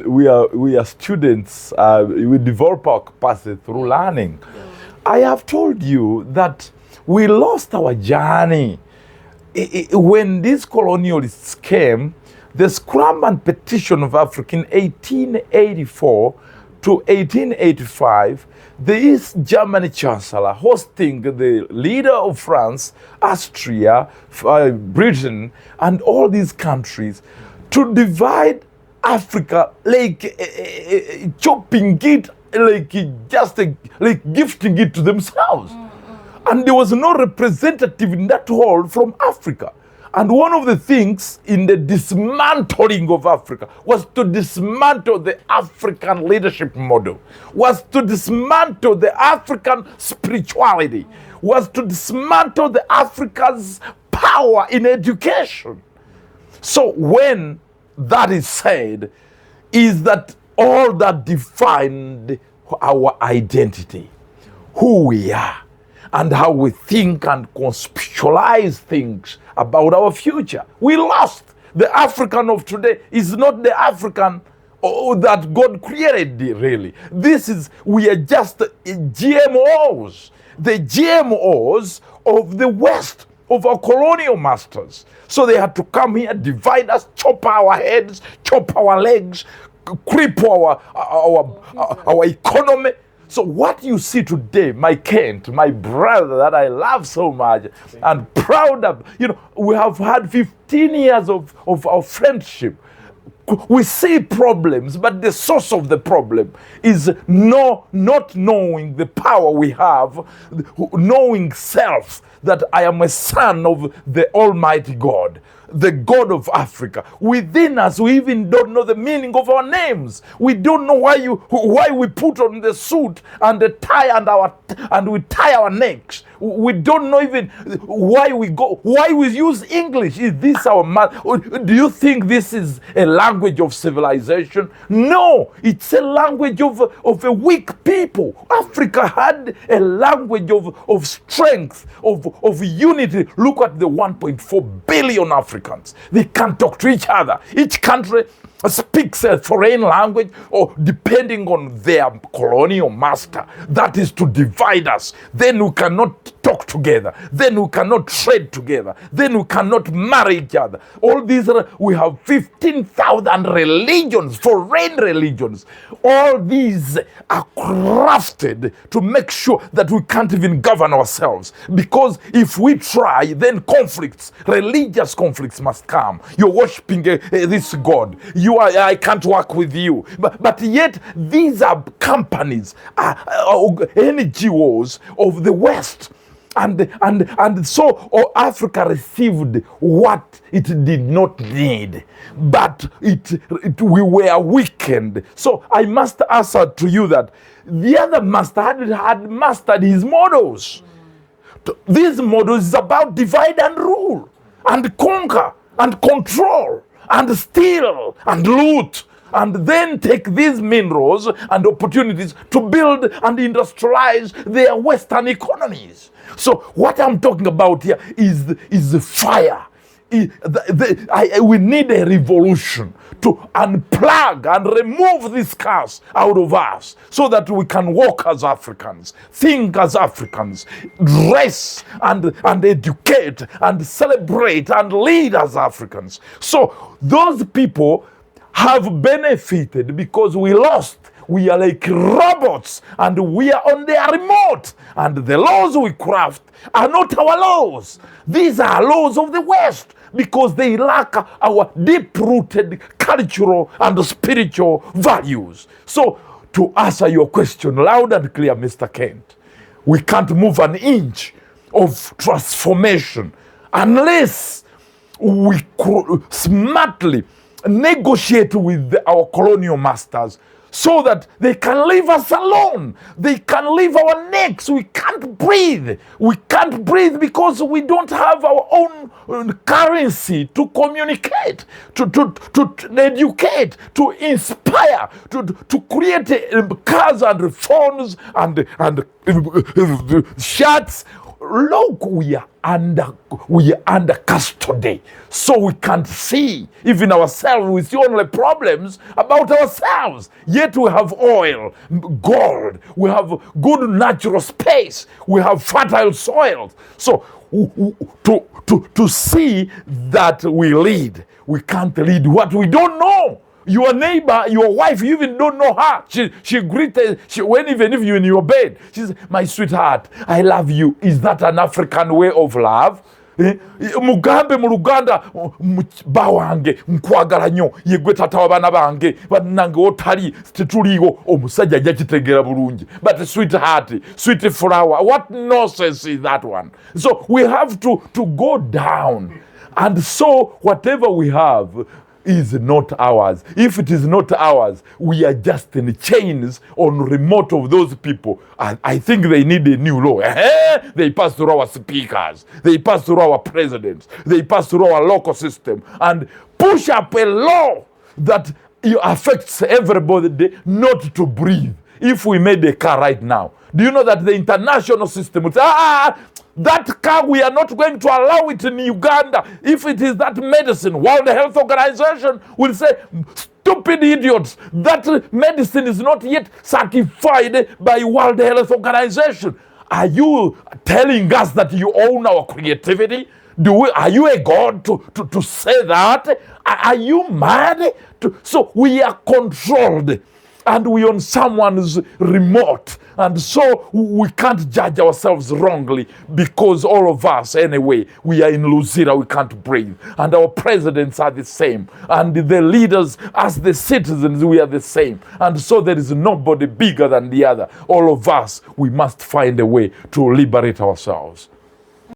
We are students. We develop our capacity through learning. I have told you that we lost our journey. When these colonialists came, the Scrum and Petition of Africa in 1884 to 1885, the East Germany Chancellor hosting the leader of France, Austria, Britain, and all these countries to divide Africa like chopping it, like just like gifting it to themselves. And there was no representative in that hall from Africa. And one of the things in the dismantling of Africa was to dismantle the African leadership model, was to dismantle the African spirituality, was to dismantle the Africa's power in education. So when that is said, is that all that defined our identity, who we are, and how we think and conceptualize things about our future. We lost. The African of today is not the African that God created, really. We are just GMOs, the GMOs of the West, of our colonial masters. So they had to come here, divide us, chop our heads, chop our legs, cripple our economy. So what you see today, my Kent, my brother that I love so much and proud of, we have had 15 years of our friendship. We see problems, but the source of the problem is not knowing the power we have, knowing self, that I am a son of the Almighty God, the God of Africa. Within us, we even don't know the meaning of our names. We don't know why we put on the suit and the tie and we tie our necks. We don't know even why we use English. Is this our mother? Do you think this is a language of civilization? No, it's a language of a weak people. Africa had a language of strength, of unity. Look at the 1.4 billion Africans. They can't talk to each other. Each country speaks a foreign language, or depending on their colonial master, that is to divide us. Then we cannot talk together. Then we cannot trade together. Then we cannot marry each other. All these we have 15,000 religions, foreign religions. All these are crafted to make sure that we can't even govern ourselves. Because if we try, then conflicts, religious conflicts must come. You're worshiping this God. I can't work with you. But yet, these are companies, NGOs of the West. And so Africa received what it did not need, but we were weakened. So I must answer to you that the other master had mastered his models. These models is about divide and rule, and conquer, and control, and steal, and loot, and then take these minerals and opportunities to build and industrialize their Western economies. So what I'm talking about here is the fire. We need a revolution to unplug and remove this curse out of us so that we can walk as Africans, think as Africans, dress and educate and celebrate and lead as Africans. So those people have benefited because we lost. We are like robots and we are on their remote. And the laws we craft are not our laws. These are laws of the West because they lack our deep-rooted cultural and spiritual values. So to answer your question loud and clear, Mr. Kent, we can't move an inch of transformation unless we smartly negotiate with our colonial masters so that they can leave us alone. They can leave our necks. We can't breathe. We can't breathe because we don't have our own currency to communicate, to educate, to inspire, to create cars and phones and shirts, look, we are under custody, so we can't see even ourselves. We see only problems about ourselves. Yet we have oil, gold, we have good natural space, we have fertile soils. So to see that we lead, we can't lead what we don't know. Your neighbor, your wife, you even don't know her. She greeted, even if you're in your bed, she says, my sweetheart, I love you. Is that an African way of love? Mugambe mu Luganda bawange nkwagala nnyo yegwe tata w'abaana bange bannange otali tetuliiwo omusajja ajja kitegeera bulungi. But sweetheart, sweet flower, what nonsense is that one? So we have to go down, and so whatever we have is not ours. If it is not ours, we are just in chains on remote of those people. And I think they need a new law. They pass through our speakers, they pass through our presidents, they pass through our local system and push up a law that affects everybody not to breathe. If we made a car right now, do you know that the international system would say, that car, we are not going to allow it in Uganda. If it is that medicine, World Health Organization will say, stupid idiots, that medicine is not yet certified by World Health Organization. Are you telling us that you own our creativity? Are you a God to say that? Are you mad? So we are controlled, and we on someone's remote, and so we can't judge ourselves wrongly, because all of us, anyway, we are in Luzira, we can't breathe, and our presidents are the same, and the leaders, as the citizens, we are the same, and so there is nobody bigger than the other. All of us, we must find a way to liberate ourselves.